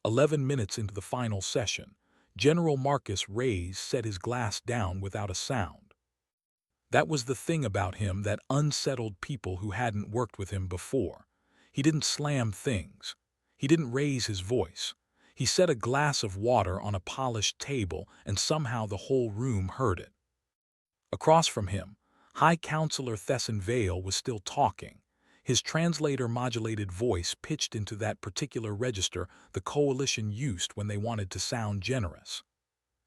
11 minutes into the final session, General Marcus Reyes set his glass down without a sound. That was the thing about him that unsettled people who hadn't worked with him before. He didn't slam things. He didn't raise his voice. He set a glass of water on a polished table, and somehow the whole room heard it. Across from him, High Counselor Thesson Vale was still talking, his translator-modulated voice pitched into that particular register the coalition used when they wanted to sound generous.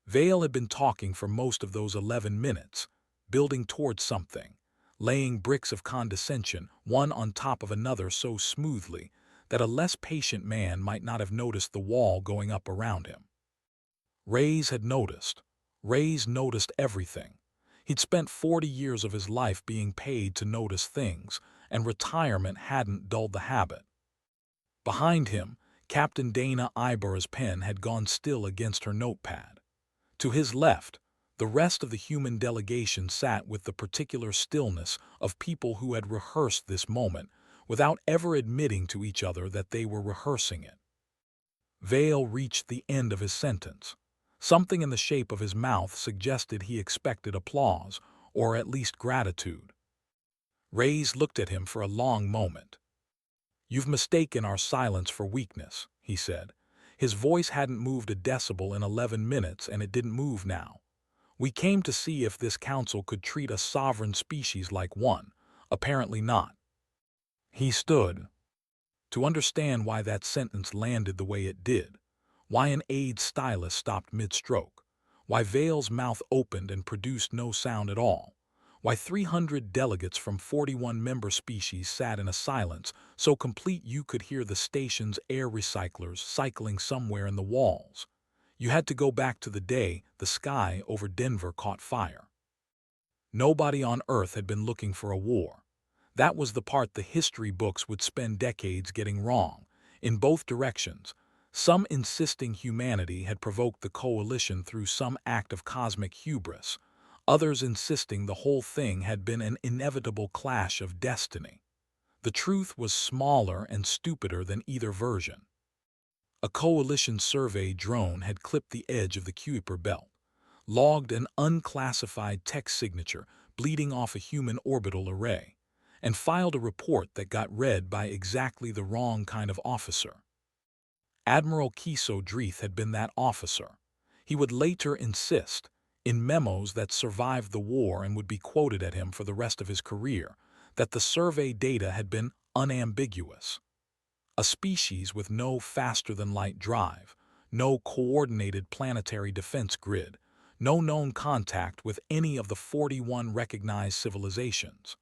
Vale had been talking for most of those 11 minutes, building towards something, laying bricks of condescension one on top of another so smoothly that a less patient man might not have noticed the wall going up around him. Reyes had noticed. Reyes noticed everything. He'd spent 40 years of his life being paid to notice things, and retirement hadn't dulled the habit. Behind him, Captain Dana Ibarra's pen had gone still against her notepad. To his left, the rest of the human delegation sat with the particular stillness of people who had rehearsed this moment without ever admitting to each other that they were rehearsing it. Vale reached the end of his sentence. Something in the shape of his mouth suggested he expected applause, or at least gratitude. Reyes looked at him for a long moment. "You've mistaken our silence for weakness," he said. His voice hadn't moved a decibel in 11 minutes, and it didn't move now. "We came to see if this council could treat a sovereign species like one. Apparently not." He stood. To understand why that sentence landed the way it did, why an aide stylus stopped mid-stroke, why Vale's mouth opened and produced no sound at all, why 300 delegates from 41 member species sat in a silence so complete you could hear the station's air recyclers cycling somewhere in the walls. You had to go back to the day the sky over Denver caught fire. Nobody on Earth had been looking for a war. That was the part the history books would spend decades getting wrong, in both directions. Some insisting humanity had provoked the coalition through some act of cosmic hubris, others insisting the whole thing had been an inevitable clash of destiny. The truth was smaller and stupider than either version. A coalition survey drone had clipped the edge of the Kuiper belt, logged an unclassified text signature bleeding off a human orbital array, and filed a report that got read by exactly the wrong kind of officer. Admiral Kiso Dreeth had been that officer. He would later insist, in memos that survived the war and would be quoted at him for the rest of his career, that the survey data had been unambiguous. A species with no faster-than-light drive, no coordinated planetary defense grid, no known contact with any of the 41 recognized civilizations.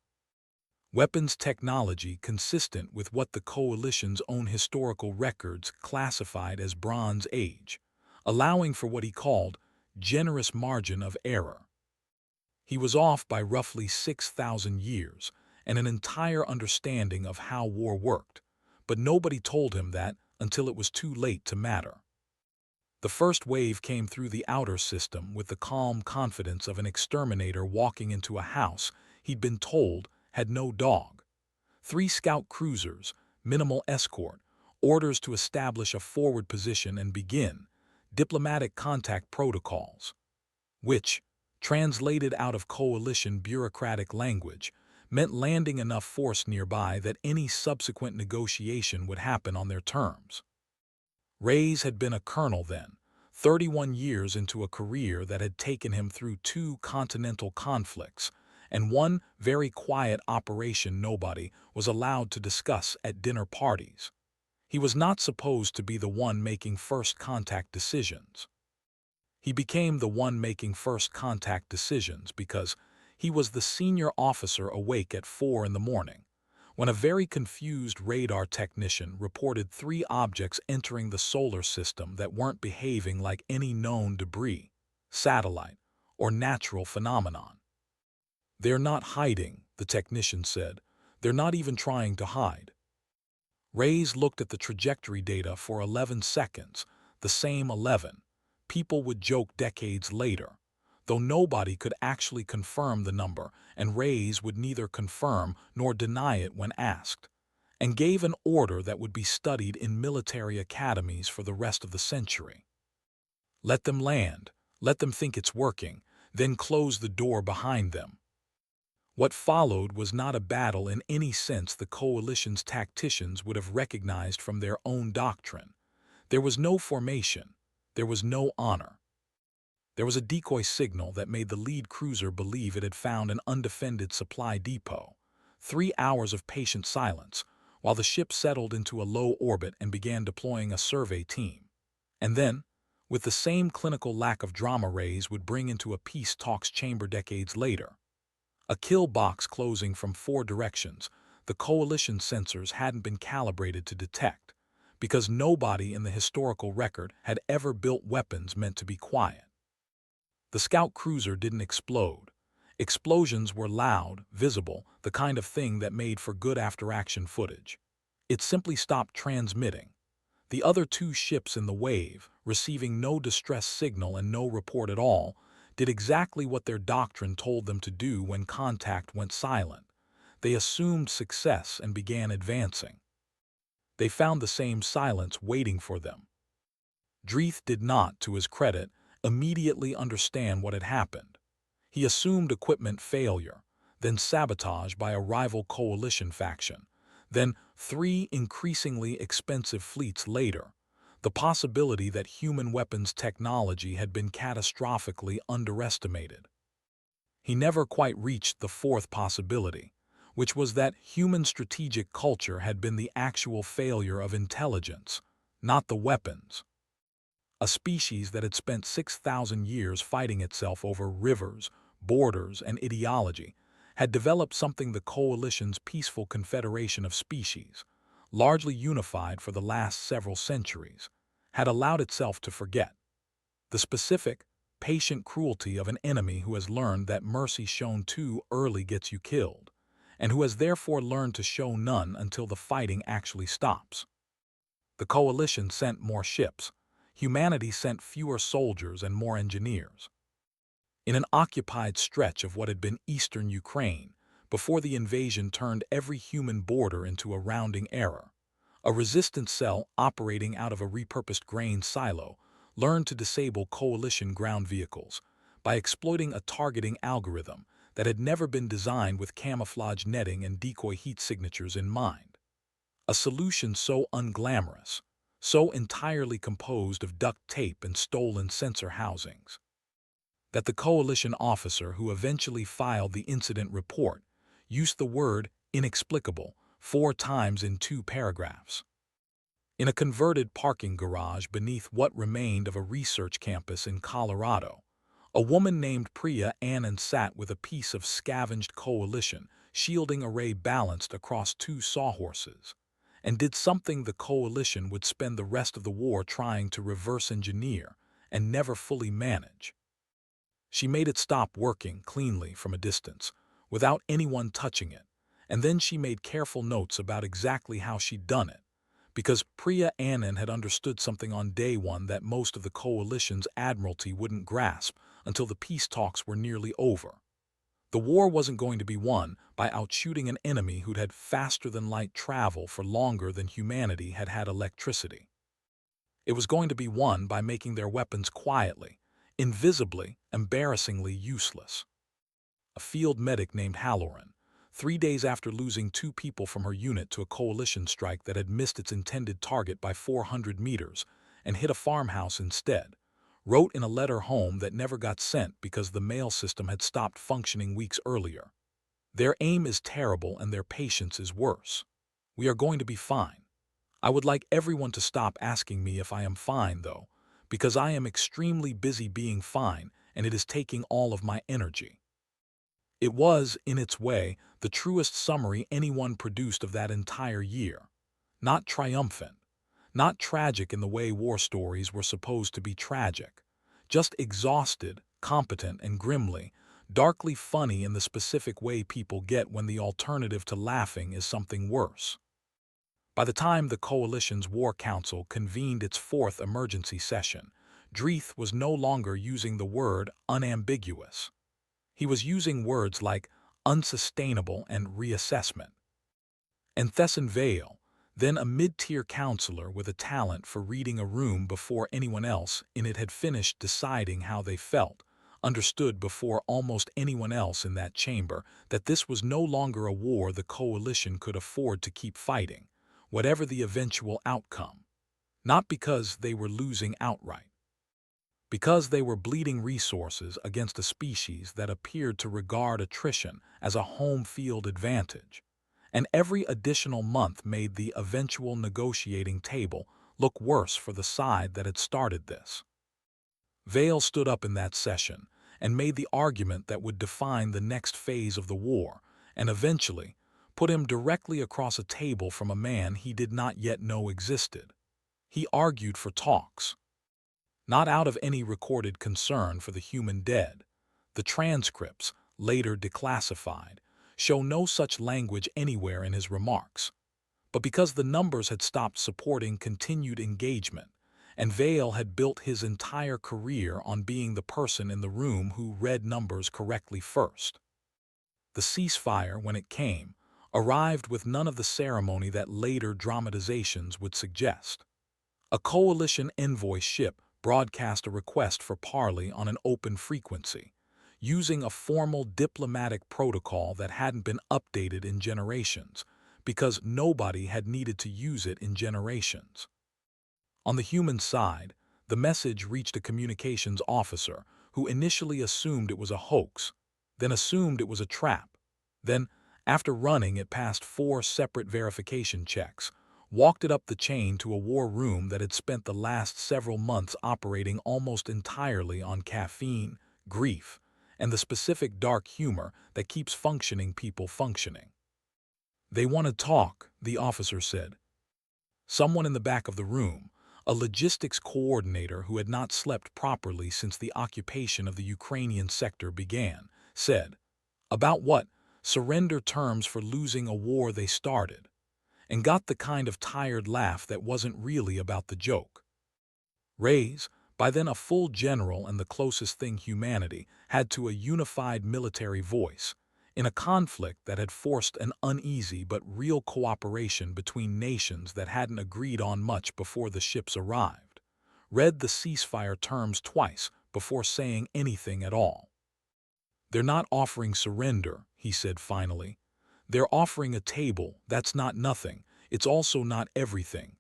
Weapons technology consistent with what the coalition's own historical records classified as Bronze Age, allowing for what he called generous margin of error. He was off by roughly 6,000 years and an entire understanding of how war worked, but nobody told him that until it was too late to matter. The first wave came through the outer system with the calm confidence of an exterminator walking into a house he'd been told had no dog. 3 scout cruisers, minimal escort, orders to establish a forward position and begin diplomatic contact protocols, which, translated out of coalition bureaucratic language, meant landing enough force nearby that any subsequent negotiation would happen on their terms. Reyes had been a colonel then, 31 years into a career that had taken him through 2 continental conflicts, and one very quiet operation nobody was allowed to discuss at dinner parties. He was not supposed to be the one making first contact decisions. He became the one making first contact decisions because he was the senior officer awake at 4 in the morning, when a very confused radar technician reported 3 objects entering the solar system that weren't behaving like any known debris, satellite, or natural phenomenon. "They're not hiding," the technician said. "They're not even trying to hide." Reyes looked at the trajectory data for 11 seconds, the same 11. People would joke decades later, though nobody could actually confirm the number, and Reyes would neither confirm nor deny it when asked. and gave an order that would be studied in military academies for the rest of the century. Let them land, let them think it's working, then close the door behind them. What followed was not a battle in any sense the coalition's tacticians would have recognized from their own doctrine. There was no formation, there was no honor. There was a decoy signal that made the lead cruiser believe it had found an undefended supply depot. 3 hours of patient silence, while the ship settled into a low orbit and began deploying a survey team. And then, with the same clinical lack of drama Reyes would bring into a peace talks chamber decades later. A kill box closing from 4 directions, the coalition sensors hadn't been calibrated to detect, because nobody in the historical record had ever built weapons meant to be quiet. The scout cruiser didn't explode. Explosions were loud, visible, the kind of thing that made for good after-action footage. It simply stopped transmitting. The other 2 ships in the wave, receiving no distress signal and no report at all, did exactly what their doctrine told them to do when contact went silent. They assumed success and began advancing. They found the same silence waiting for them. Dreeth did not, to his credit, immediately understand what had happened. He assumed equipment failure, then sabotage by a rival coalition faction, then 3 increasingly expensive fleets later, the possibility that human weapons technology had been catastrophically underestimated. He never quite reached the 4th possibility, which was that human strategic culture had been the actual failure of intelligence, not the weapons. A species that had spent 6,000 years fighting itself over rivers, borders, and ideology, had developed something the coalition's peaceful confederation of species, largely unified for the last several centuries, had allowed itself to forget. The specific, patient cruelty of an enemy who has learned that mercy shown too early gets you killed, and who has therefore learned to show none until the fighting actually stops. The coalition sent more ships. Humanity sent fewer soldiers and more engineers. In an occupied stretch of what had been eastern Ukraine, before the invasion turned every human border into a rounding error, a resistance cell operating out of a repurposed grain silo learned to disable coalition ground vehicles by exploiting a targeting algorithm that had never been designed with camouflage netting and decoy heat signatures in mind. A solution so unglamorous, so entirely composed of duct tape and stolen sensor housings, that the coalition officer who eventually filed the incident report used the word inexplicable 4 times in 2 paragraphs. In a converted parking garage beneath what remained of a research campus in Colorado, a woman named Priya Anand sat with a piece of scavenged coalition shielding array balanced across 2 sawhorses, and did something the coalition would spend the rest of the war trying to reverse engineer and never fully manage. She made it stop working cleanly from a distance, without anyone touching it, and then she made careful notes about exactly how she'd done it, because Priya Anand had understood something on day 1 that most of the coalition's admiralty wouldn't grasp until the peace talks were nearly over. The war wasn't going to be won by outshooting an enemy who'd had faster-than-light travel for longer than humanity had had electricity. It was going to be won by making their weapons quietly, invisibly, embarrassingly useless. A field medic named Halloran, 3 days after losing 2 people from her unit to a coalition strike that had missed its intended target by 400 meters and hit a farmhouse instead, wrote in a letter home that never got sent because the mail system had stopped functioning weeks earlier. Their aim is terrible and their patience is worse. We are going to be fine. I would like everyone to stop asking me if I am fine, though, because I am extremely busy being fine and it is taking all of my energy. It was, in its way, the truest summary anyone produced of that entire year. Not triumphant, not tragic in the way war stories were supposed to be tragic, just exhausted, competent, and grimly, darkly funny in the specific way people get when the alternative to laughing is something worse. By the time the Coalition's War Council convened its 4th emergency session, Dreeth was no longer using the word unambiguous. He was using words like unsustainable and reassessment. And Thesson Vale, Then a mid-tier counselor with a talent for reading a room before anyone else in it had finished deciding how they felt, understood before almost anyone else in that chamber that this was no longer a war the coalition could afford to keep fighting, whatever the eventual outcome. Not because they were losing outright. Because they were bleeding resources against a species that appeared to regard attrition as a home field advantage. And every additional month made the eventual negotiating table look worse for the side that had started this. Vale stood up in that session and made the argument that would define the next phase of the war, and eventually put him directly across a table from a man he did not yet know existed. He argued for talks. Not out of any recorded concern for the human dead. The transcripts, later declassified, show no such language anywhere in his remarks, but because the numbers had stopped supporting continued engagement, and Vale had built his entire career on being the person in the room who read numbers correctly first. The ceasefire, when it came, arrived with none of the ceremony that later dramatizations would suggest. A coalition envoy ship broadcast a request for parley on an open frequency, using a formal diplomatic protocol that hadn't been updated in generations, because nobody had needed to use it in generations. On the human side, the message reached a communications officer who initially assumed it was a hoax, then assumed it was a trap, then, after running it past 4 separate verification checks, walked it up the chain to a war room that had spent the last several months operating almost entirely on caffeine, grief, and the specific dark humor that keeps functioning people functioning. "They want to talk," the officer said. Someone in the back of the room, a logistics coordinator who had not slept properly since the occupation of the Ukrainian sector began, said, "About what? Surrender terms for losing a war they started," and got the kind of tired laugh that wasn't really about the joke. Reyes, by then a full general and the closest thing humanity had to a unified military voice, in a conflict that had forced an uneasy but real cooperation between nations that hadn't agreed on much before the ships arrived, read the ceasefire terms twice before saying anything at all. "They're not offering surrender," he said finally. "They're offering a table. That's not nothing. It's also not everything."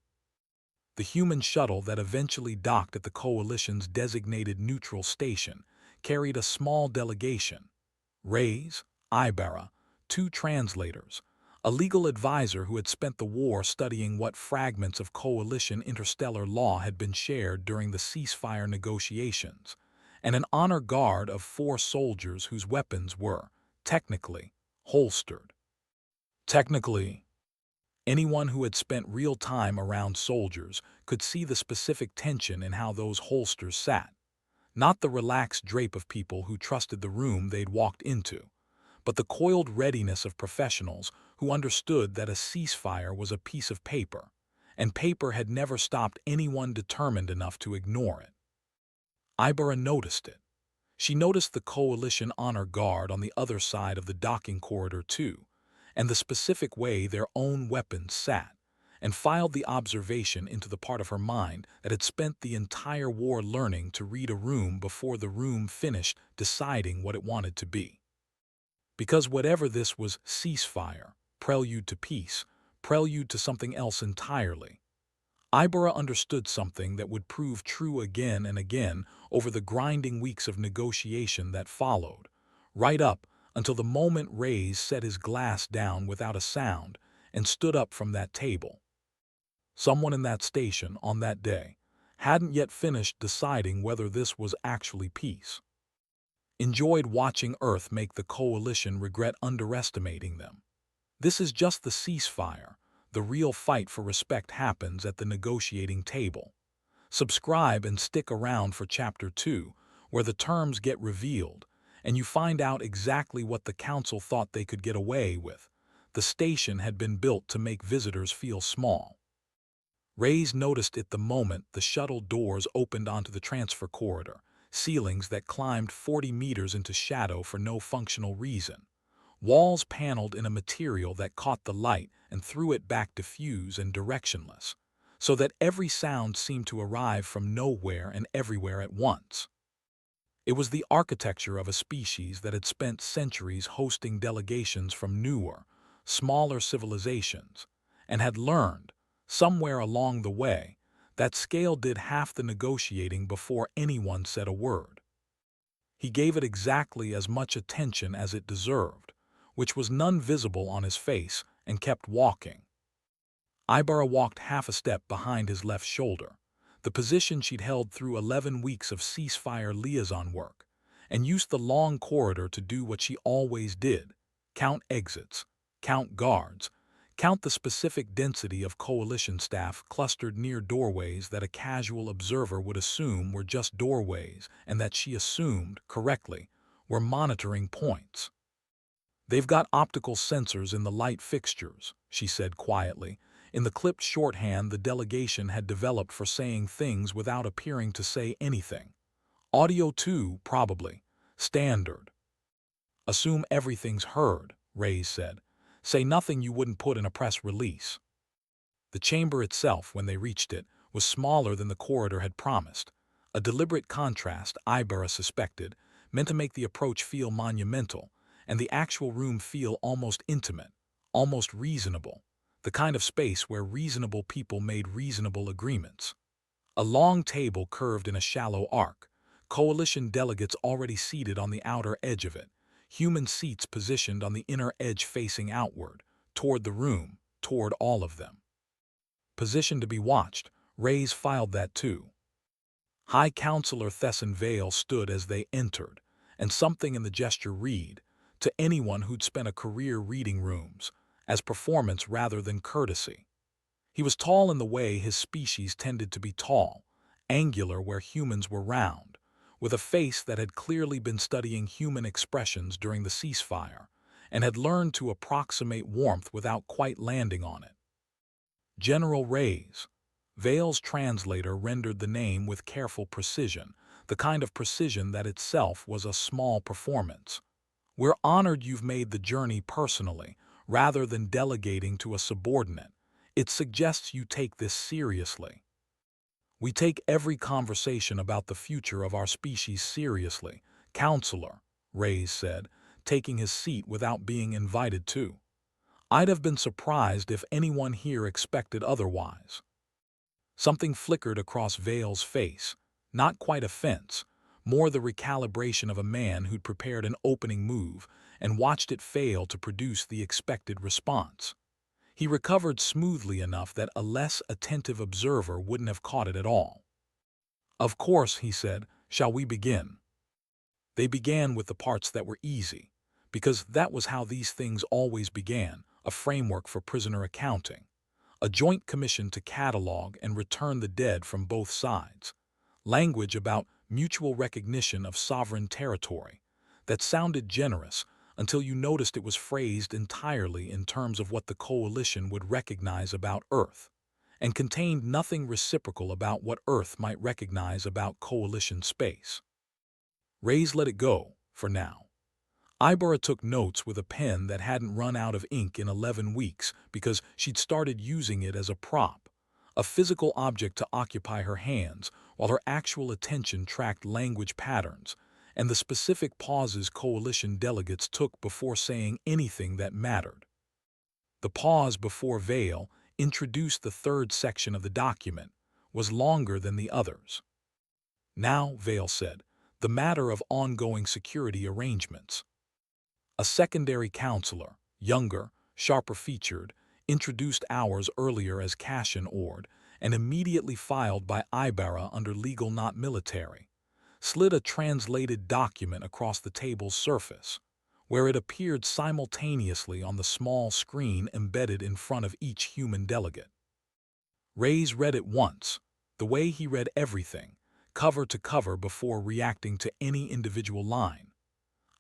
The human shuttle that eventually docked at the coalition's designated neutral station carried a small delegation. Reyes, Ibarra, 2 translators, a legal advisor who had spent the war studying what fragments of coalition interstellar law had been shared during the ceasefire negotiations, and an honor guard of 4 soldiers whose weapons were, technically, holstered. Technically, anyone who had spent real time around soldiers could see the specific tension in how those holsters sat, not the relaxed drape of people who trusted the room they'd walked into, but the coiled readiness of professionals who understood that a ceasefire was a piece of paper, and paper had never stopped anyone determined enough to ignore it. Ibarra noticed it. She noticed the coalition honor guard on the other side of the docking corridor too, and the specific way their own weapons sat, and filed the observation into the part of her mind that had spent the entire war learning to read a room before the room finished deciding what it wanted to be. Because whatever this was, ceasefire, prelude to peace, prelude to something else entirely, Ibarra understood something that would prove true again and again over the grinding weeks of negotiation that followed, right up until the moment Reyes set his glass down without a sound and stood up from that table. Someone in that station on that day hadn't yet finished deciding whether this was actually peace. Enjoyed watching Earth make the coalition regret underestimating them. This is just the ceasefire. The real fight for respect happens at the negotiating table. Subscribe and stick around for Chapter 2, where the terms get revealed, and you find out exactly what the council thought they could get away with. The station had been built to make visitors feel small. Reyes noticed it the moment the shuttle doors opened onto the transfer corridor, ceilings that climbed 40 meters into shadow for no functional reason. Walls paneled in a material that caught the light and threw it back diffuse and directionless, so that every sound seemed to arrive from nowhere and everywhere at once. It was the architecture of a species that had spent centuries hosting delegations from newer, smaller civilizations, and had learned, somewhere along the way, that scale did half the negotiating before anyone said a word. He gave it exactly as much attention as it deserved, which was none visible on his face, and kept walking. Ibarra walked half a step behind his left shoulder, the position she'd held through 11 weeks of ceasefire liaison work, and used the long corridor to do what she always did: count exits, count guards, count the specific density of coalition staff clustered near doorways that a casual observer would assume were just doorways and that she assumed, correctly, were monitoring points. "They've got optical sensors in the light fixtures," she said quietly, in the clipped shorthand the delegation had developed for saying things without appearing to say anything. "Audio too, probably. Standard." "Assume everything's heard," Reyes said. "Say nothing you wouldn't put in a press release." The chamber itself, when they reached it, was smaller than the corridor had promised, a deliberate contrast, Ibarra suspected, meant to make the approach feel monumental, and the actual room feel almost intimate, almost reasonable, the kind of space where reasonable people made reasonable agreements. A long table curved in a shallow arc, coalition delegates already seated on the outer edge of it, human seats positioned on the inner edge facing outward, toward the room, toward all of them. Position to be watched, Reyes filed that too. High Counselor Thesson Vale stood as they entered, and something in the gesture read, to anyone who'd spent a career reading rooms, as performance rather than courtesy. He was tall in the way his species tended to be tall, angular where humans were round, with a face that had clearly been studying human expressions during the ceasefire, and had learned to approximate warmth without quite landing on it. General Reyes. Vale's translator rendered the name with careful precision, the kind of precision that itself was a small performance. "We're honored you've made the journey personally, rather than delegating to a subordinate. It suggests you take this seriously." "We take every conversation about the future of our species seriously, Counselor," Reyes said, taking his seat without being invited to. "I'd have been surprised if anyone here expected otherwise." Something flickered across Vale's face, not quite offense, more the recalibration of a man who'd prepared an opening move and watched it fail to produce the expected response. He recovered smoothly enough that a less attentive observer wouldn't have caught it at all. "Of course," he said, "shall we begin?" They began with the parts that were easy, because that was how these things always began, a framework for prisoner accounting, a joint commission to catalog and return the dead from both sides, language about mutual recognition of sovereign territory that sounded generous until you noticed it was phrased entirely in terms of what the coalition would recognize about Earth, and contained nothing reciprocal about what Earth might recognize about coalition space. Reyes let it go, for now. Ibarra took notes with a pen that hadn't run out of ink in 11 weeks because she'd started using it as a prop, a physical object to occupy her hands while her actual attention tracked language patterns and the specific pauses coalition delegates took before saying anything that mattered. The pause before Vale introduced the third section of the document was longer than the others. "Now," Vale said, "the matter of ongoing security arrangements." A secondary counselor, younger, sharper-featured, introduced hours earlier as Cashin Ord and immediately filed by Ibarra under legal not military, slid a translated document across the table's surface, where it appeared simultaneously on the small screen embedded in front of each human delegate. Reyes read it once, the way he read everything, cover to cover before reacting to any individual line.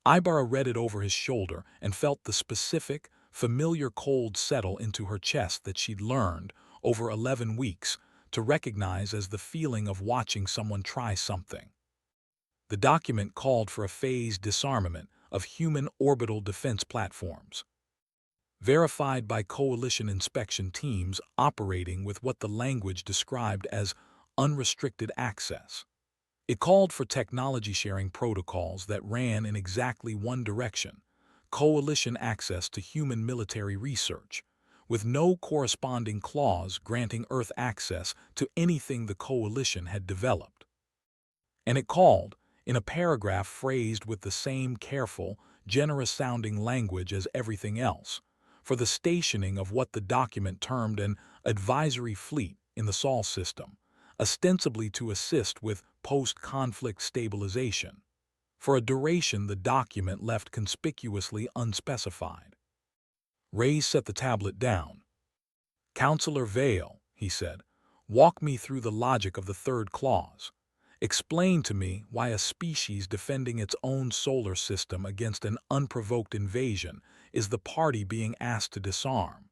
Ibarra read it over his shoulder and felt the specific, familiar cold settle into her chest that she'd learned, over 11 weeks, to recognize as the feeling of watching someone try something. The document called for a phased disarmament of human orbital defense platforms, verified by coalition inspection teams operating with what the language described as unrestricted access. It called for technology-sharing protocols that ran in exactly one direction: coalition access to human military research, with no corresponding clause granting Earth access to anything the coalition had developed. And it called, in a paragraph phrased with the same careful, generous-sounding language as everything else, for the stationing of what the document termed an advisory fleet in the Sol system, ostensibly to assist with post-conflict stabilization. For a duration the document left conspicuously unspecified. Reyes set the tablet down. "Counselor Vale," he said, "walk me through the logic of the third clause. Explain to me why a species defending its own solar system against an unprovoked invasion is the party being asked to disarm."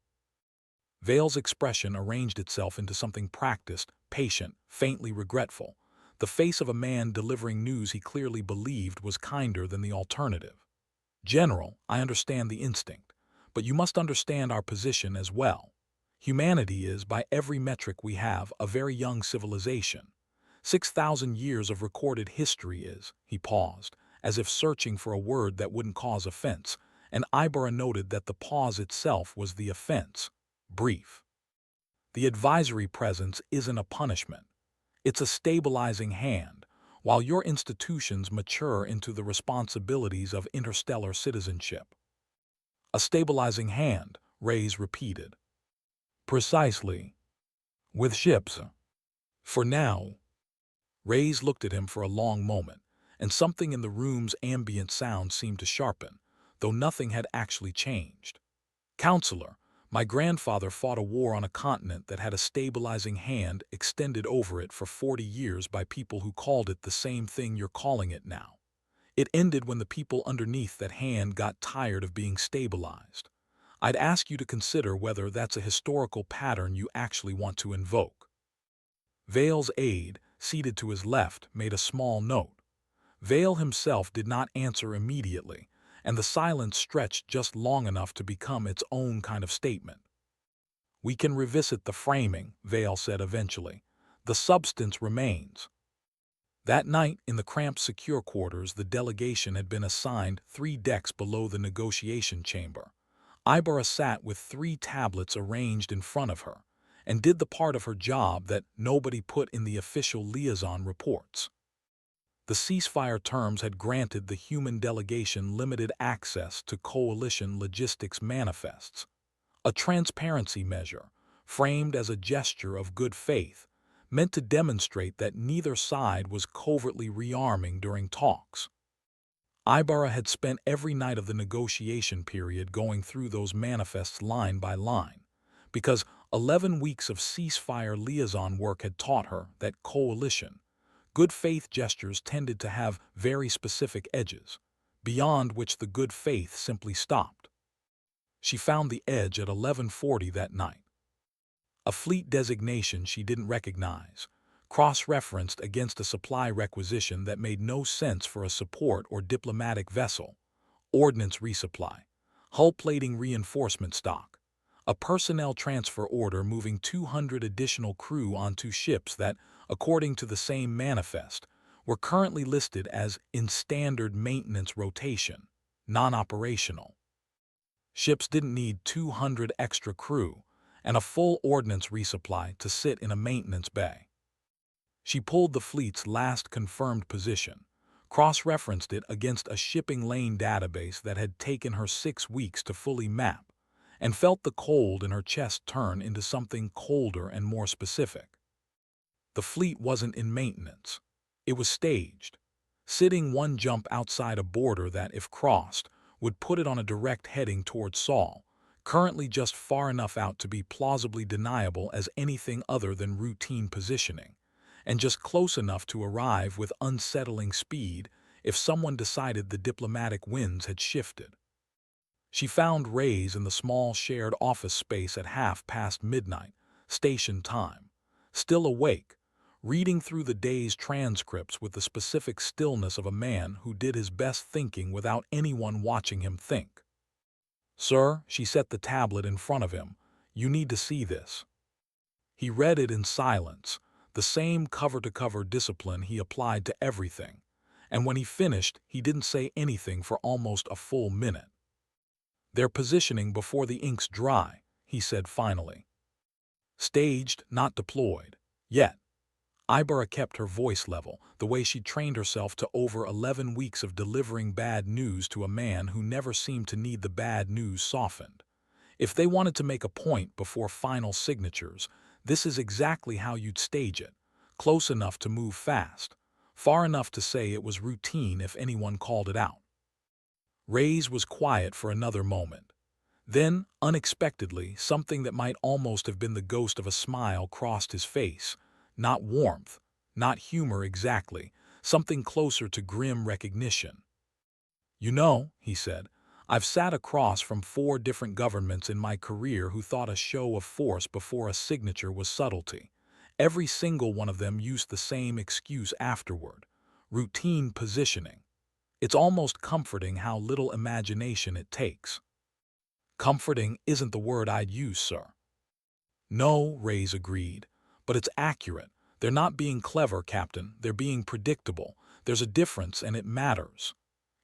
Vale's expression arranged itself into something practiced, patient, faintly regretful, the face of a man delivering news he clearly believed was kinder than the alternative. "General, I understand the instinct, but you must understand our position as well. Humanity is, by every metric we have, a very young civilization. 6,000 years of recorded history is," he paused, as if searching for a word that wouldn't cause offense, and Ibarra noted that the pause itself was the offense. Brief. "The advisory presence isn't a punishment. It's a stabilizing hand, while your institutions mature into the responsibilities of interstellar citizenship." "A stabilizing hand," Reyes repeated. "Precisely. With ships. For now." Reyes looked at him for a long moment, and something in the room's ambient sound seemed to sharpen, though nothing had actually changed. "Counselor, my grandfather fought a war on a continent that had a stabilizing hand extended over it for 40 years by people who called it the same thing you're calling it now. It ended when the people underneath that hand got tired of being stabilized. I'd ask you to consider whether that's a historical pattern you actually want to invoke." Vale's aide, seated to his left, made a small note. Vale himself did not answer immediately, and the silence stretched just long enough to become its own kind of statement. "We can revisit the framing," Vale said eventually. "The substance remains." That night, in the cramped secure quarters, the delegation had been assigned 3 decks below the negotiation chamber. Ibarra sat with 3 tablets arranged in front of her, and did the part of her job that nobody put in the official liaison reports. The ceasefire terms had granted the human delegation limited access to coalition logistics manifests, a transparency measure, framed as a gesture of good faith, meant to demonstrate that neither side was covertly rearming during talks. Ibarra had spent every night of the negotiation period going through those manifests line by line, because 11 weeks of ceasefire liaison work had taught her that coalition, good faith gestures tended to have very specific edges, beyond which the good faith simply stopped. She found the edge at 11:40 that night. A fleet designation she didn't recognize, cross-referenced against a supply requisition that made no sense for a support or diplomatic vessel, ordnance resupply, hull plating reinforcement stock, a personnel transfer order moving 200 additional crew onto ships that, according to the same manifest, were currently listed as in standard maintenance rotation, non-operational. Ships didn't need 200 extra crew and a full ordnance resupply to sit in a maintenance bay. She pulled the fleet's last confirmed position, cross-referenced it against a shipping lane database that had taken her 6 weeks to fully map, and felt the cold in her chest turn into something colder and more specific. The fleet wasn't in maintenance. It was staged, sitting one jump outside a border that, if crossed, would put it on a direct heading toward Sol, currently just far enough out to be plausibly deniable as anything other than routine positioning, and just close enough to arrive with unsettling speed if someone decided the diplomatic winds had shifted. She found Reyes in the small shared office space at midnight, station time, still awake, reading through the day's transcripts with the specific stillness of a man who did his best thinking without anyone watching him think. "Sir," she set the tablet in front of him, "you need to see this." He read it in silence, the same cover-to-cover discipline he applied to everything, and when he finished, he didn't say anything for almost a full minute. "They're positioning before the ink's dry," he said finally. "Staged, not deployed. Yet." Ibarra kept her voice level, the way she'd trained herself to over 11 weeks of delivering bad news to a man who never seemed to need the bad news softened. "If they wanted to make a point before final signatures, this is exactly how you'd stage it. Close enough to move fast. Far enough to say it was routine if anyone called it out." Reyes was quiet for another moment. Then, unexpectedly, something that might almost have been the ghost of a smile crossed his face. Not warmth, not humor exactly, something closer to grim recognition. "You know," he said, "I've sat across from 4 different governments in my career who thought a show of force before a signature was subtlety. Every single one of them used the same excuse afterward: routine positioning. It's almost comforting how little imagination it takes." "Comforting isn't the word I'd use, sir." "No," Reyes agreed, "but it's accurate. They're not being clever, Captain. They're being predictable. There's a difference, and it matters."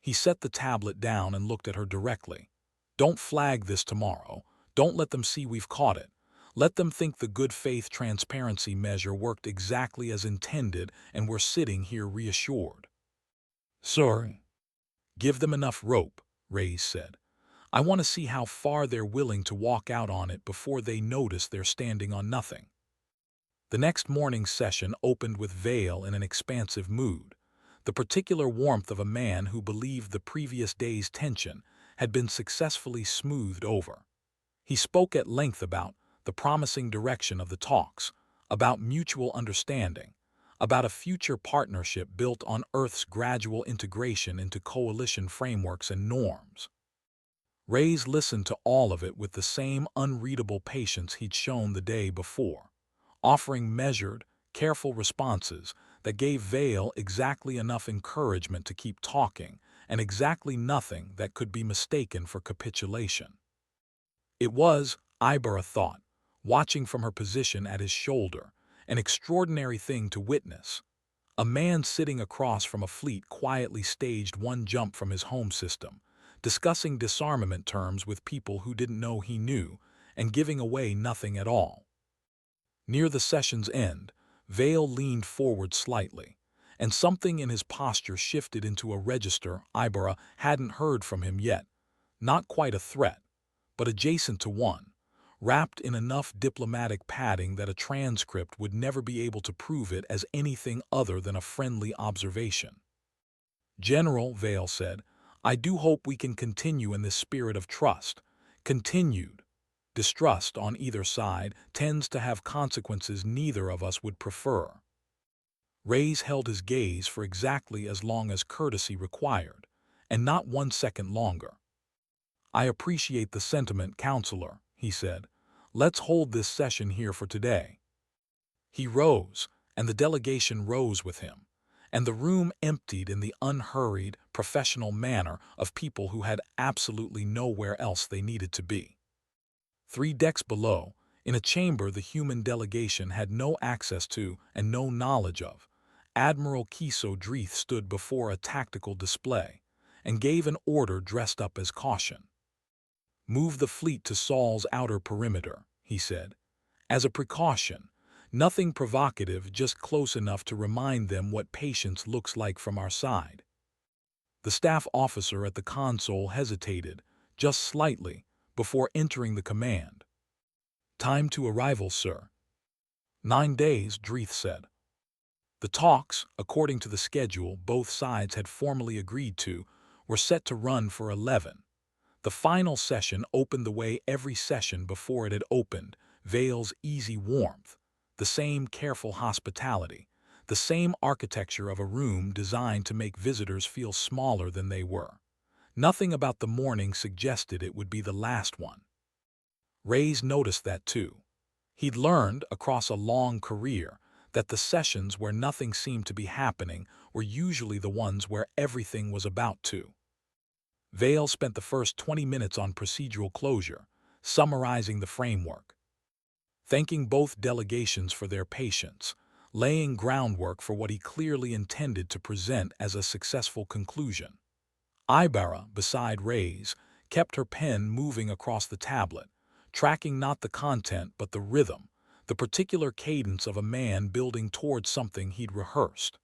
He set the tablet down and looked at her directly. "Don't flag this tomorrow. Don't let them see we've caught it. Let them think the good faith transparency measure worked exactly as intended and we're sitting here reassured." "Sir." "Give them enough rope," Reyes said. "I want to see how far they're willing to walk out on it before they notice they're standing on nothing." The next morning's session opened with Vale in an expansive mood, the particular warmth of a man who believed the previous day's tension had been successfully smoothed over. He spoke at length about the promising direction of the talks, about mutual understanding, about a future partnership built on Earth's gradual integration into coalition frameworks and norms. Reyes listened to all of it with the same unreadable patience he'd shown the day before, offering measured, careful responses that gave Vale exactly enough encouragement to keep talking and exactly nothing that could be mistaken for capitulation. It was, Ibarra thought, watching from her position at his shoulder, an extraordinary thing to witness. A man sitting across from a fleet quietly staged one jump from his home system, discussing disarmament terms with people who didn't know he knew, and giving away nothing at all. Near the session's end, Vale leaned forward slightly, and something in his posture shifted into a register Ibarra hadn't heard from him yet. Not quite a threat, but adjacent to one, wrapped in enough diplomatic padding that a transcript would never be able to prove it as anything other than a friendly observation. "General," Vale said, "I do hope we can continue in this spirit of trust." Continued. Distrust on either side tends to have consequences neither of us would prefer. Reyes held his gaze for exactly as long as courtesy required, and not 1 second longer. "I appreciate the sentiment, Counselor," he said. "Let's hold this session here for today." He rose, and the delegation rose with him, and the room emptied in the unhurried, professional manner of people who had absolutely nowhere else they needed to be. 3 decks below, in a chamber the human delegation had no access to and no knowledge of, Admiral Kiso Dreeth stood before a tactical display and gave an order dressed up as caution. "Move the fleet to Saul's outer perimeter," he said. "As a precaution, nothing provocative, just close enough to remind them what patience looks like from our side." The staff officer at the console hesitated, just slightly, before entering the command. "Time to arrival, sir." 9 days, Dreeth said. The talks, according to the schedule both sides had formally agreed to, were set to run for 11. The final session opened the way every session before it had opened, Vale's easy warmth, the same careful hospitality, the same architecture of a room designed to make visitors feel smaller than they were. Nothing about the morning suggested it would be the last one. Reyes noticed that too. He'd learned, across a long career, that the sessions where nothing seemed to be happening were usually the ones where everything was about to. Vale spent the first 20 minutes on procedural closure, summarizing the framework, thanking both delegations for their patience, laying groundwork for what he clearly intended to present as a successful conclusion. Ibarra, beside Reyes, kept her pen moving across the tablet, tracking not the content but the rhythm, the particular cadence of a man building towards something he'd rehearsed.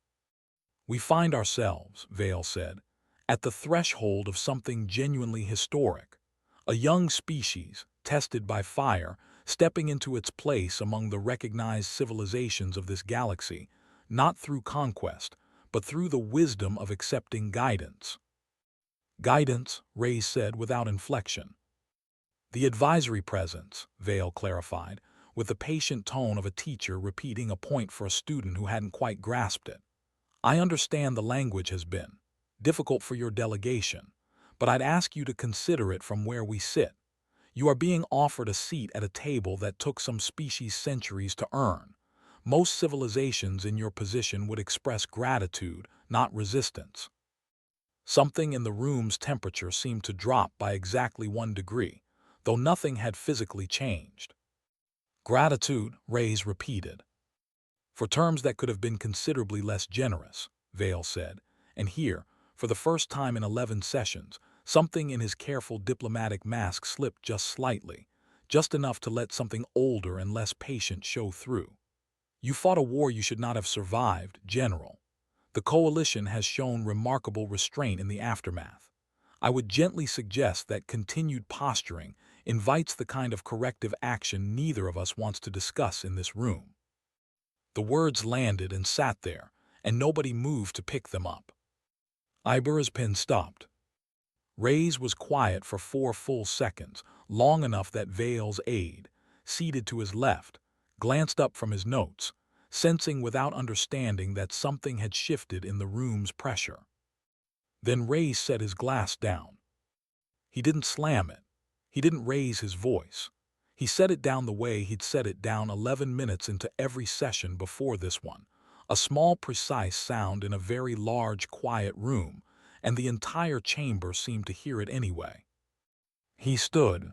"We find ourselves," Vale said, "at the threshold of something genuinely historic. A young species, tested by fire, stepping into its place among the recognized civilizations of this galaxy, not through conquest, but through the wisdom of accepting guidance." "Guidance," Reyes said without inflection. "The advisory presence," Vale clarified, with the patient tone of a teacher repeating a point for a student who hadn't quite grasped it. "I understand the language has been difficult for your delegation, but I'd ask you to consider it from where we sit. You are being offered a seat at a table that took some species centuries to earn. Most civilizations in your position would express gratitude, not resistance." Something in the room's temperature seemed to drop by exactly 1 degree, though nothing had physically changed. "Gratitude," Reyes repeated. "For terms that could have been considerably less generous," Vale said, and here, for the first time in 11 sessions, something in his careful diplomatic mask slipped just slightly, just enough to let something older and less patient show through. "You fought a war you should not have survived, General. The coalition has shown remarkable restraint in the aftermath. I would gently suggest that continued posturing invites the kind of corrective action neither of us wants to discuss in this room." The words landed and sat there, and nobody moved to pick them up. Ibarra's pen stopped. Reyes was quiet for 4 full seconds, long enough that Vale's aide, seated to his left, glanced up from his notes, sensing without understanding that something had shifted in the room's pressure. Then Reyes set his glass down. He didn't slam it. He didn't raise his voice. He set it down the way he'd set it down 11 minutes into every session before this one, a small, precise sound in a very large, quiet room, and the entire chamber seemed to hear it anyway. He stood.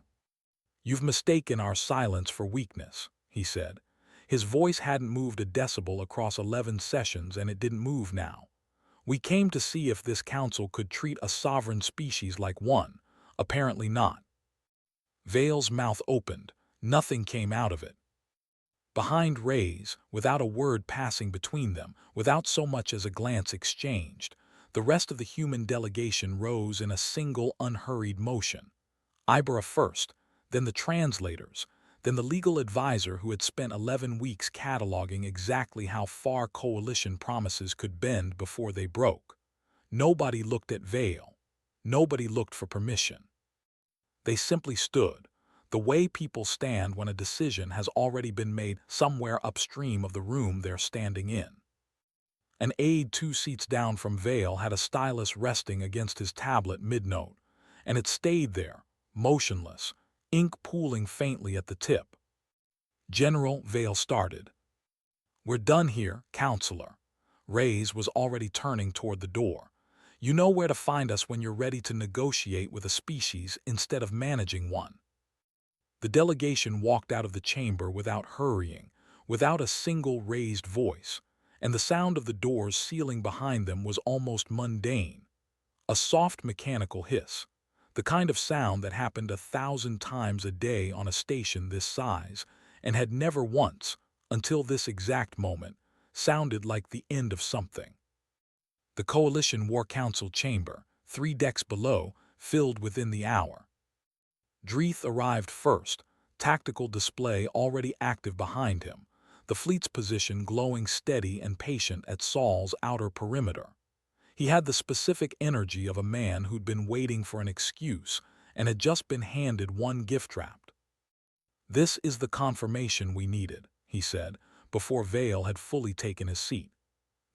"You've mistaken our silence for weakness," he said. His voice hadn't moved a decibel across 11 sessions, and it didn't move now. "We came to see if this council could treat a sovereign species like one. Apparently not." Vale's mouth opened. Nothing came out of it. Behind Reyes, without a word passing between them, without so much as a glance exchanged, the rest of the human delegation rose in a single unhurried motion. Ibarra first, then the translators, then the legal advisor who had spent 11 weeks cataloging exactly how far coalition promises could bend before they broke. Nobody looked at Vale. Nobody looked for permission. They simply stood, the way people stand when a decision has already been made somewhere upstream of the room they're standing in. An aide 2 seats down from Vale had a stylus resting against his tablet mid-note, and it stayed there, motionless, ink pooling faintly at the tip. "General," Vale started. "We're done here, Counselor." Reyes was already turning toward the door. "You know where to find us when you're ready to negotiate with a species instead of managing one." The delegation walked out of the chamber without hurrying, without a single raised voice, and the sound of the doors sealing behind them was almost mundane. A soft mechanical hiss, the kind of sound that happened 1,000 times a day on a station this size, and had never once, until this exact moment, sounded like the end of something. The Coalition War Council chamber, 3 decks below, filled within the hour. Dreeth arrived first, tactical display already active behind him, the fleet's position glowing steady and patient at Saul's outer perimeter. He had the specific energy of a man who'd been waiting for an excuse and had just been handed one gift-wrapped. "This is the confirmation we needed," he said, before Vale had fully taken his seat.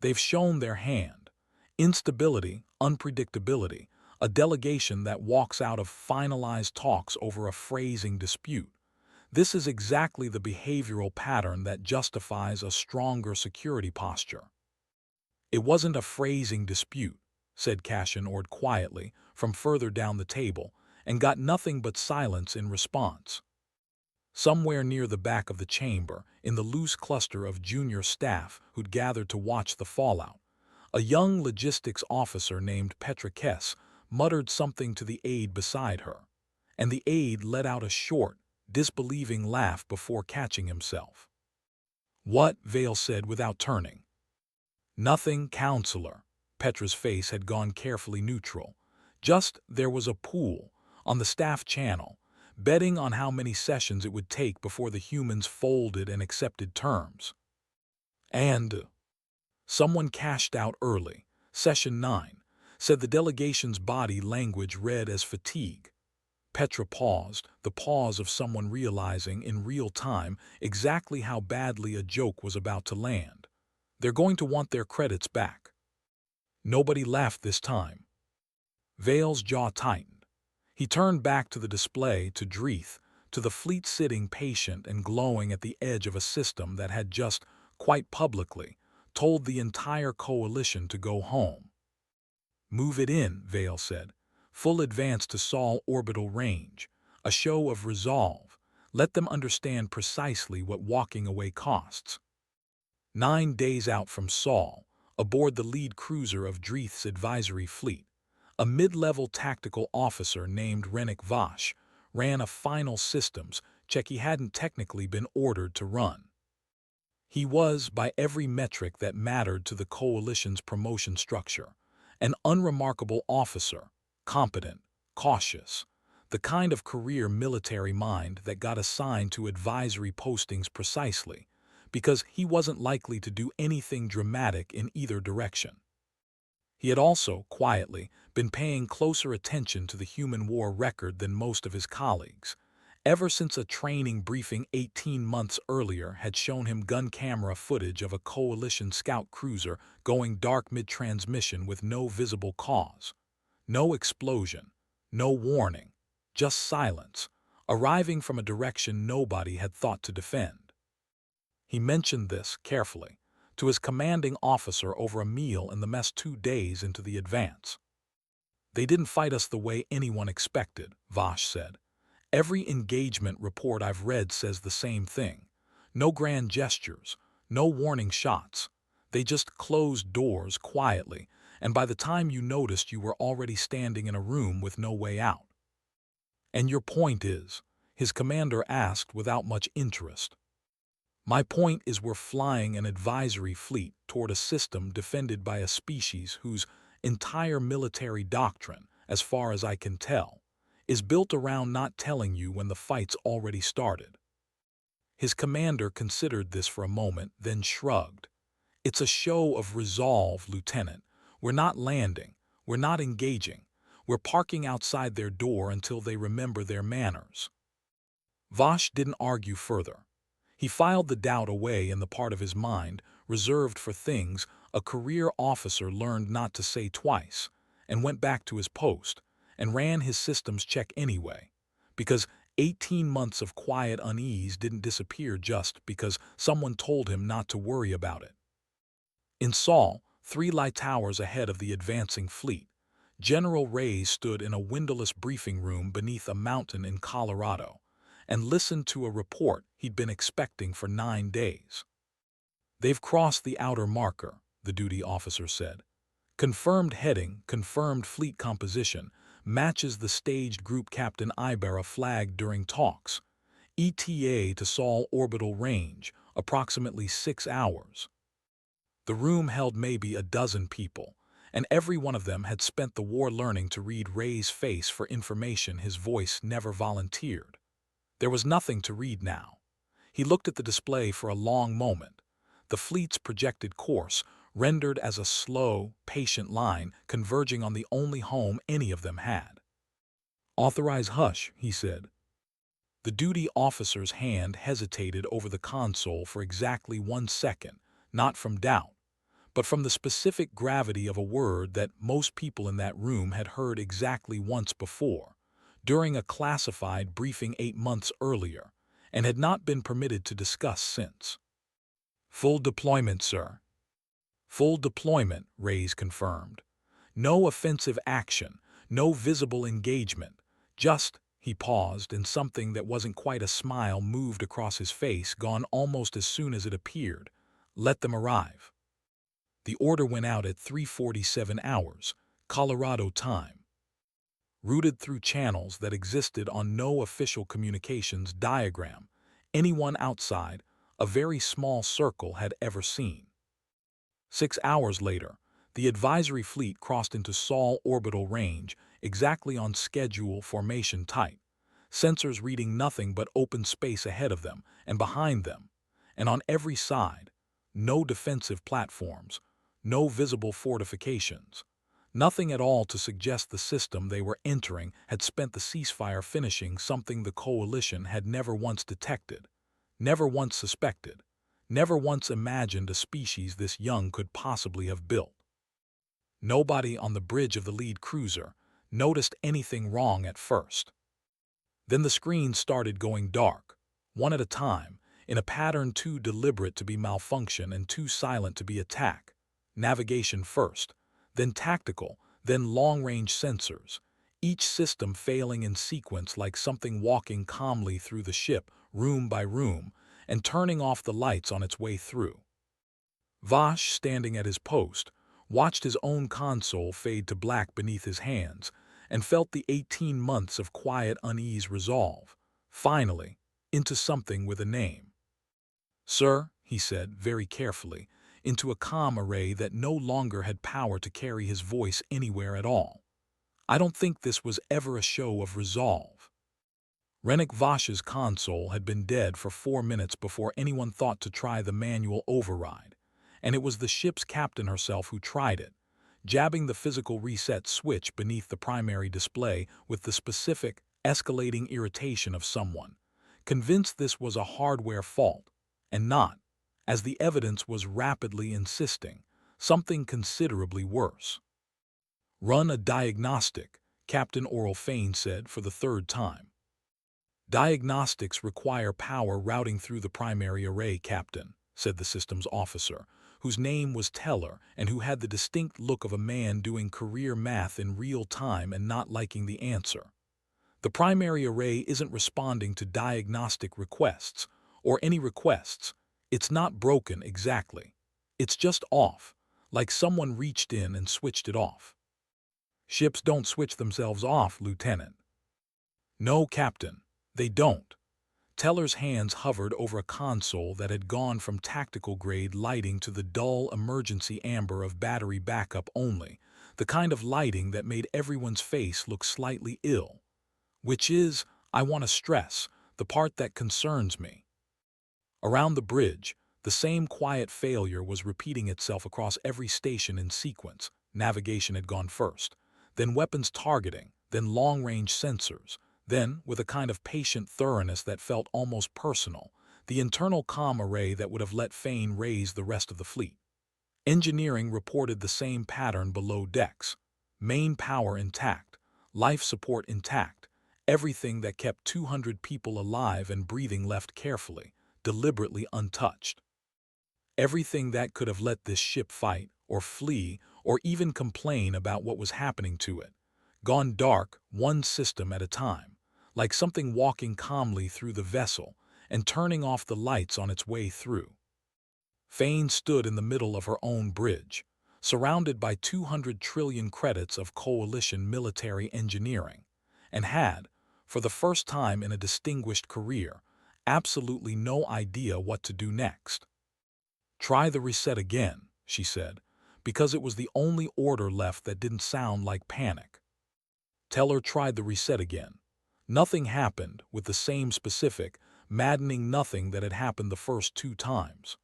"They've shown their hand. Instability, unpredictability, a delegation that walks out of finalized talks over a phrasing dispute. This is exactly the behavioral pattern that justifies a stronger security posture. It wasn't a phrasing dispute, said Cashin Ord quietly from further down the table, and got nothing but silence in response. Somewhere near the back of the chamber, in the loose cluster of junior staff who'd gathered to watch the fallout, a young logistics officer named Petra Kess muttered something to the aide beside her, and the aide let out a short, disbelieving laugh before catching himself. "What?" Vale said without turning. "Nothing, counselor." Petra's face had gone carefully neutral. "Just there was a pool on the staff channel, betting on how many sessions it would take before the humans folded and accepted terms. And someone cashed out early. Session 9, said the delegation's body language read as fatigue." Petra paused, the pause of someone realizing in real time exactly how badly a joke was about to land. "They're going to want their credits back." Nobody laughed this time. Vale's jaw tightened. He turned back to the display, to Dreeth, to the fleet sitting patient and glowing at the edge of a system that had just, quite publicly, told the entire coalition to go home. "Move it in," Vale said. "Full advance to Sol orbital range. A show of resolve. Let them understand precisely what walking away costs." 9 days out from Sol, aboard the lead cruiser of Dreeth's advisory fleet, a mid-level tactical officer named Rennick Vosh ran a final systems check he hadn't technically been ordered to run. He was, by every metric that mattered to the coalition's promotion structure, an unremarkable officer, competent, cautious, the kind of career military mind that got assigned to advisory postings precisely because he wasn't likely to do anything dramatic in either direction. He had also, quietly, been paying closer attention to the human war record than most of his colleagues, ever since a training briefing 18 months earlier had shown him gun camera footage of a coalition scout cruiser going dark mid-transmission with no visible cause. No explosion, no warning, just silence, arriving from a direction nobody had thought to defend. He mentioned this, carefully, to his commanding officer over a meal in the mess 2 days into the advance. "They didn't fight us the way anyone expected," Vosh said. "Every engagement report I've read says the same thing. No grand gestures, no warning shots. They just closed doors quietly, and by the time you noticed you were already standing in a room with no way out." "And your point is?" his commander asked without much interest. "My point is we're flying an advisory fleet toward a system defended by a species whose entire military doctrine, as far as I can tell, is built around not telling you when the fight's already started." His commander considered this for a moment, then shrugged. "It's a show of resolve, Lieutenant. We're not landing. We're not engaging. We're parking outside their door until they remember their manners." Vosh didn't argue further. He filed the doubt away in the part of his mind reserved for things a career officer learned not to say twice, and went back to his post, and ran his systems check anyway, because 18 months of quiet unease didn't disappear just because someone told him not to worry about it. In Sol, 3 light towers ahead of the advancing fleet, General Reyes stood in a windowless briefing room beneath a mountain in Colorado and listened to a report he'd been expecting for 9 days. "They've crossed the outer marker," the duty officer said. "Confirmed heading, confirmed fleet composition, matches the staged Group Captain Ibarra flagged during talks. ETA to Sol orbital range, approximately 6 hours." The room held maybe a dozen people, and every one of them had spent the war learning to read Ray's face for information his voice never volunteered. There was nothing to read now. He looked at the display for a long moment, the fleet's projected course rendered as a slow, patient line converging on the only home any of them had. "Authorize hush," he said. The duty officer's hand hesitated over the console for exactly 1 second, not from doubt, but from the specific gravity of a word that most people in that room had heard exactly once before, during a classified briefing 8 months earlier, and had not been permitted to discuss since. "Full deployment, sir." "Full deployment," Reyes confirmed. "No offensive action, no visible engagement, just—" He paused, and something that wasn't quite a smile moved across his face, gone almost as soon as it appeared. "Let them arrive." The order went out at 3:47 hours, Colorado time. Routed through channels that existed on no official communications diagram anyone outside a very small circle had ever seen. 6 hours later, the advisory fleet crossed into Sol orbital range, exactly on schedule, formation tight, sensors reading nothing but open space ahead of them and behind them, and on every side, no defensive platforms, no visible fortifications, nothing at all to suggest the system they were entering had spent the ceasefire finishing something the coalition had never once detected, never once suspected, never once imagined a species this young could possibly have built. Nobody on the bridge of the lead cruiser noticed anything wrong at first. Then the screens started going dark, one at a time, in a pattern too deliberate to be malfunction and too silent to be attack. Navigation first, then tactical, then long-range sensors, each system failing in sequence like something walking calmly through the ship, room by room, and turning off the lights on its way through. Vash, standing at his post, watched his own console fade to black beneath his hands and felt the 18 months of quiet unease resolve, finally, into something with a name. "Sir," he said very carefully, into a comm array that no longer had power to carry his voice anywhere at all. "I don't think this was ever a show of resolve." Rennick Vash's console had been dead for 4 minutes before anyone thought to try the manual override, and it was the ship's captain herself who tried it, jabbing the physical reset switch beneath the primary display with the specific, escalating irritation of someone, convinced this was a hardware fault, and not, as the evidence was rapidly insisting, something considerably worse. "Run a diagnostic," Captain Oral Fane said for the 3rd time. "Diagnostics require power routing through the primary array, Captain," said the systems officer, whose name was Teller and who had the distinct look of a man doing career math in real time and not liking the answer. "The primary array isn't responding to diagnostic requests, or any requests. It's not broken exactly. It's just off, like someone reached in and switched it off." "Ships don't switch themselves off, Lieutenant." "No, Captain, they don't." Teller's hands hovered over a console that had gone from tactical-grade lighting to the dull emergency amber of battery backup only, the kind of lighting that made everyone's face look slightly ill. "Which is, I want to stress, the part that concerns me." Around the bridge, the same quiet failure was repeating itself across every station in sequence. Navigation had gone first, then weapons targeting, then long-range sensors, then, with a kind of patient thoroughness that felt almost personal, the internal comm array that would have let Fane raise the rest of the fleet. Engineering reported the same pattern below decks. Main power intact, life support intact, everything that kept 200 people alive and breathing left carefully, deliberately untouched. Everything that could have let this ship fight, or flee, or even complain about what was happening to it. Gone dark, one system at a time, like something walking calmly through the vessel and turning off the lights on its way through. Fane stood in the middle of her own bridge, surrounded by 200 trillion credits of coalition military engineering, and had, for the first time in a distinguished career, absolutely no idea what to do next. "Try the reset again," she said, because it was the only order left that didn't sound like panic. Teller tried the reset again. Nothing happened, with the same specific, maddening nothing that had happened the first 2 times.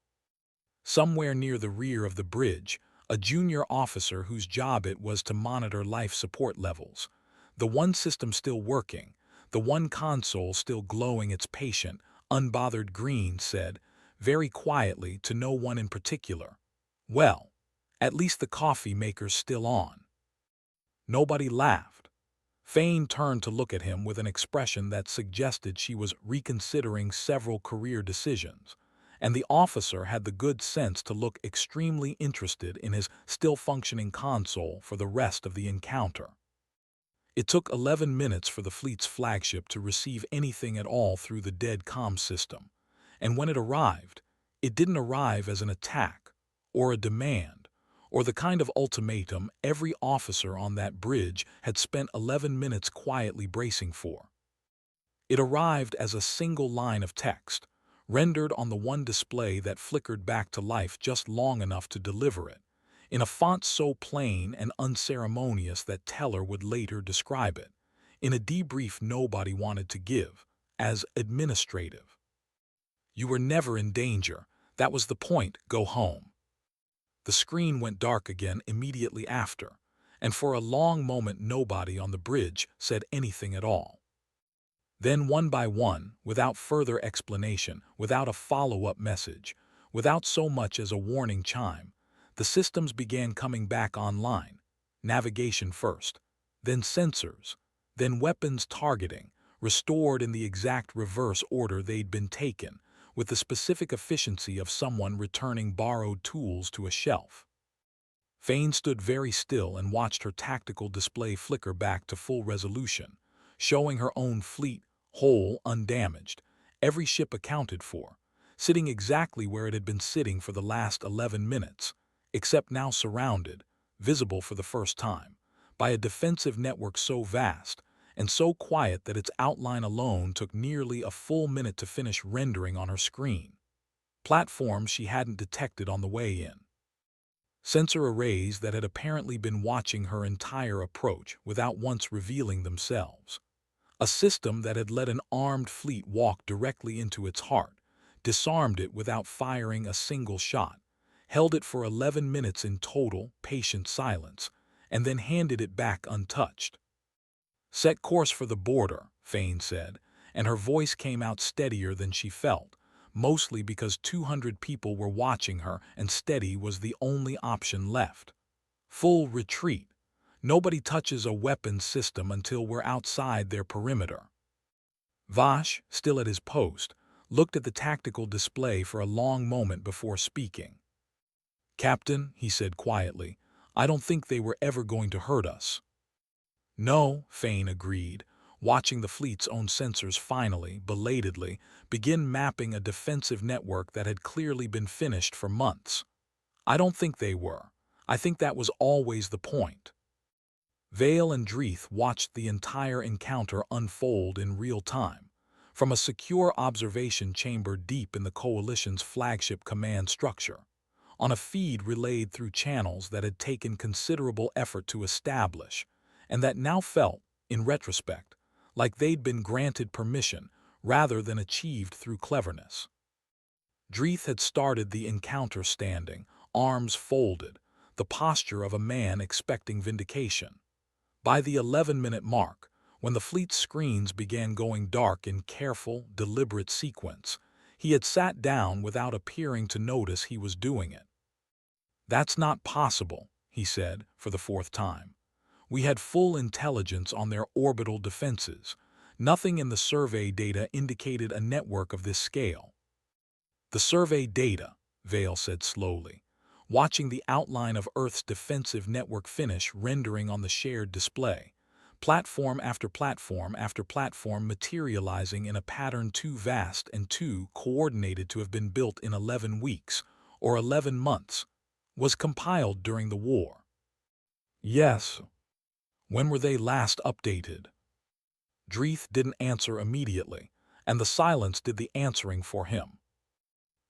Somewhere near the rear of the bridge, a junior officer whose job it was to monitor life support levels, the one system still working, the one console still glowing its patient, unbothered green, said, very quietly to no one in particular, "Well, at least the coffee maker's still on." Nobody laughed. Fane turned to look at him with an expression that suggested she was reconsidering several career decisions, and the officer had the good sense to look extremely interested in his still-functioning console for the rest of the encounter. It took 11 minutes for the fleet's flagship to receive anything at all through the dead comm system, and when it arrived, it didn't arrive as an attack, or a demand, or the kind of ultimatum every officer on that bridge had spent 11 minutes quietly bracing for. It arrived as a single line of text, rendered on the one display that flickered back to life just long enough to deliver it, in a font so plain and unceremonious that Teller would later describe it, in a debrief nobody wanted to give, as administrative. You were never in danger. That was the point. Go home. The screen went dark again immediately after, and for a long moment nobody on the bridge said anything at all. Then one by one, without further explanation, without a follow-up message, without so much as a warning chime, the systems began coming back online. Navigation first, then sensors, then weapons targeting, restored in the exact reverse order they'd been taken, with the specific efficiency of someone returning borrowed tools to a shelf. Fane stood very still and watched her tactical display flicker back to full resolution, showing her own fleet, whole, undamaged, every ship accounted for, sitting exactly where it had been sitting for the last 11 minutes, except now surrounded, visible for the first time, by a defensive network so vast and so quiet that its outline alone took nearly a full minute to finish rendering on her screen. Platforms she hadn't detected on the way in. Sensor arrays that had apparently been watching her entire approach without once revealing themselves. A system that had let an armed fleet walk directly into its heart, disarmed it without firing a single shot, held it for 11 minutes in total, patient silence, and then handed it back untouched. Set course for the border, Fane said, and her voice came out steadier than she felt, mostly because 200 people were watching her and steady was the only option left. Full retreat. Nobody touches a weapons system until we're outside their perimeter. Vash, still at his post, looked at the tactical display for a long moment before speaking. "Captain," he said quietly, "I don't think they were ever going to hurt us." "No," Fane agreed, watching the fleet's own sensors finally, belatedly, begin mapping a defensive network that had clearly been finished for months. "I don't think they were. I think that was always the point." Vale and Dreeth watched the entire encounter unfold in real time, from a secure observation chamber deep in the Coalition's flagship command structure, on a feed relayed through channels that had taken considerable effort to establish, and that now felt, in retrospect, like they'd been granted permission rather than achieved through cleverness. Dreeth had started the encounter standing, arms folded, the posture of a man expecting vindication. By the 11-minute mark, when the fleet's screens began going dark in careful, deliberate sequence, he had sat down without appearing to notice he was doing it. "That's not possible," he said, for the fourth time. "We had full intelligence on their orbital defenses. Nothing in the survey data indicated a network of this scale." "The survey data," Vale said slowly, watching the outline of Earth's defensive network finish rendering on the shared display, platform after platform after platform materializing in a pattern too vast and too coordinated to have been built in 11 weeks, or 11 months, was compiled during the war. "Yes." "When were they last updated?" Dreeth didn't answer immediately, and the silence did the answering for him.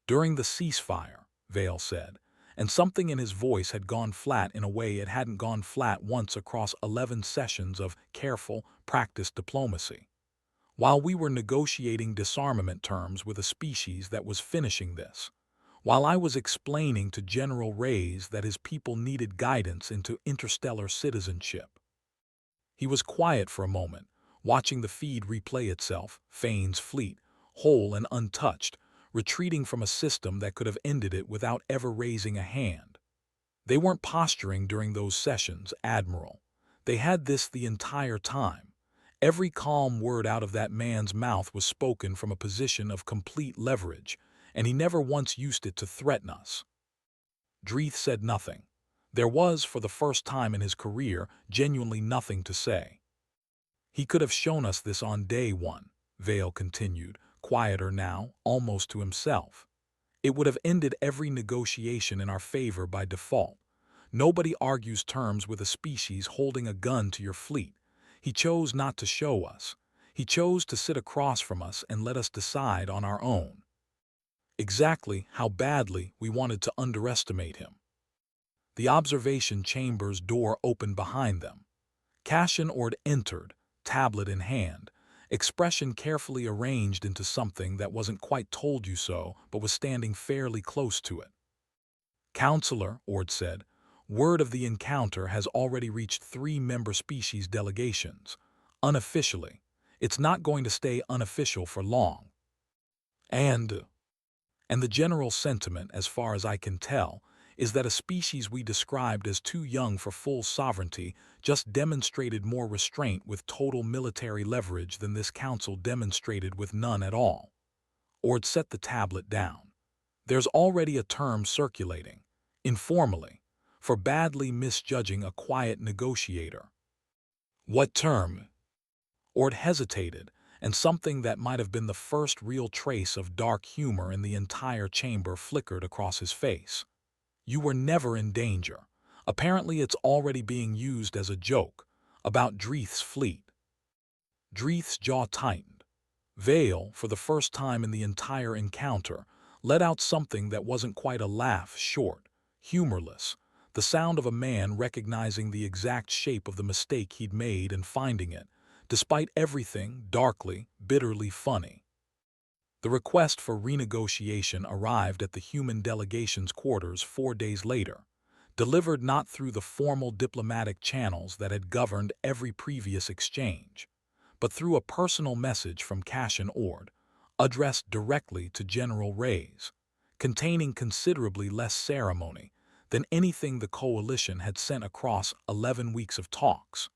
"During the ceasefire," Vale said, and something in his voice had gone flat in a way it hadn't gone flat once across 11 sessions of careful, practiced diplomacy. "While we were negotiating disarmament terms with a species that was finishing this, while I was explaining to General Reyes that his people needed guidance into interstellar citizenship." He was quiet for a moment, watching the feed replay itself, Fane's fleet, whole and untouched, retreating from a system that could have ended it without ever raising a hand. "They weren't posturing during those sessions, Admiral. They had this the entire time. Every calm word out of that man's mouth was spoken from a position of complete leverage, and he never once used it to threaten us. Dreeth said nothing. There was, for the first time in his career, genuinely nothing to say. He could have shown us this on day one, Vale continued, quieter now, almost to himself. It would have ended every negotiation in our favor by default. Nobody argues terms with a species holding a gun to your fleet. He chose not to show us. He chose to sit across from us and let us decide on our own. Exactly how badly we wanted to underestimate him. The observation chamber's door opened behind them. Cassian Ord entered, tablet in hand, expression carefully arranged into something that wasn't quite told you so, but was standing fairly close to it. "Counselor," Ord said, "word of the encounter has already reached 3 member species delegations. Unofficially. It's not going to stay unofficial for long. And the general sentiment, as far as I can tell, is that a species we described as too young for full sovereignty just demonstrated more restraint with total military leverage than this council demonstrated with none at all." Ord set the tablet down. "There's already a term circulating, informally, for badly misjudging a quiet negotiator." "What term?" Ord hesitated, and something that might have been the first real trace of dark humor in the entire chamber flickered across his face. "You were never in danger. Apparently it's already being used as a joke, about Dreeth's fleet." Dreeth's jaw tightened. Vale, for the first time in the entire encounter, let out something that wasn't quite a laugh, short, humorless, the sound of a man recognizing the exact shape of the mistake he'd made and finding it, despite everything, darkly, bitterly funny. The request for renegotiation arrived at the human delegation's quarters 4 days later, delivered not through the formal diplomatic channels that had governed every previous exchange, but through a personal message from Cassian Ord, addressed directly to General Reyes, containing considerably less ceremony than anything the coalition had sent across 11 weeks of talks.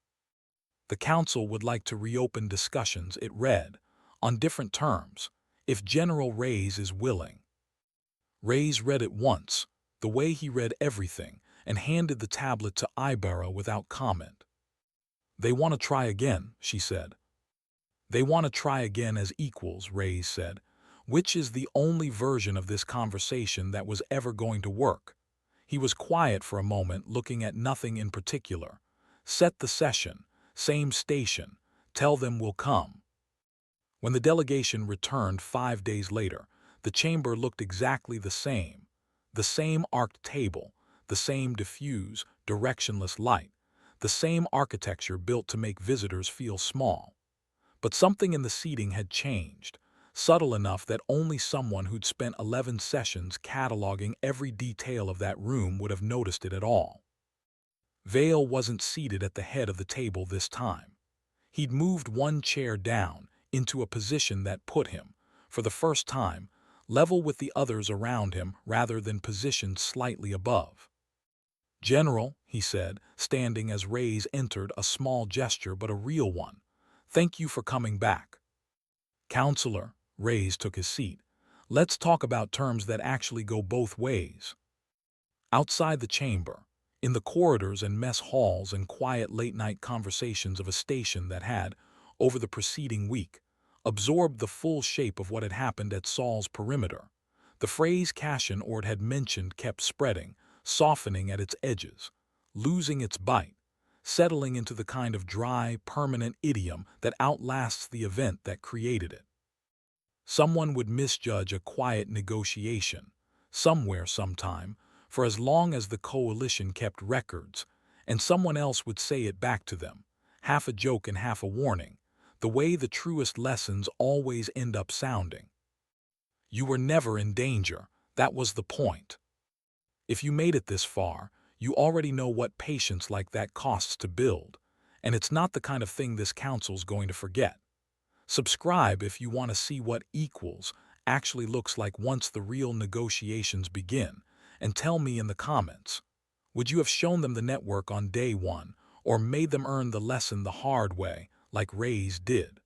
The council would like to reopen discussions, it read, on different terms, if General Reyes is willing. Reyes read it once, the way he read everything, and handed the tablet to Ibarra without comment. "They want to try again," she said. "They want to try again as equals," Reyes said, "which is the only version of this conversation that was ever going to work." He was quiet for a moment, looking at nothing in particular. "Set the session. Same station. Tell them we'll come." When the delegation returned 5 days later, the chamber looked exactly the same. The same arced table, the same diffuse, directionless light, the same architecture built to make visitors feel small. But something in the seating had changed, subtle enough that only someone who'd spent 11 sessions cataloging every detail of that room would have noticed it at all. Vale wasn't seated at the head of the table this time. He'd moved one chair down into a position that put him, for the first time, level with the others around him rather than positioned slightly above. "General," he said, standing as Reyes entered, a small gesture but a real one, "thank you for coming back." "Counselor," Reyes took his seat, "let's talk about terms that actually go both ways." Outside the chamber, in the corridors and mess halls and quiet late-night conversations of a station that had, over the preceding week, absorbed the full shape of what had happened at Saul's perimeter, the phrase Cassian Ord had mentioned kept spreading, softening at its edges, losing its bite, settling into the kind of dry, permanent idiom that outlasts the event that created it. Someone would misjudge a quiet negotiation, somewhere, sometime, for as long as the coalition kept records, and someone else would say it back to them, half a joke and half a warning, the way the truest lessons always end up sounding. You were never in danger, that was the point. If you made it this far, you already know what patience like that costs to build, and it's not the kind of thing this council's going to forget. Subscribe if you want to see what equals actually looks like once the real negotiations begin, and tell me in the comments, would you have shown them the network on day one, or made them earn the lesson the hard way, like Reyes did.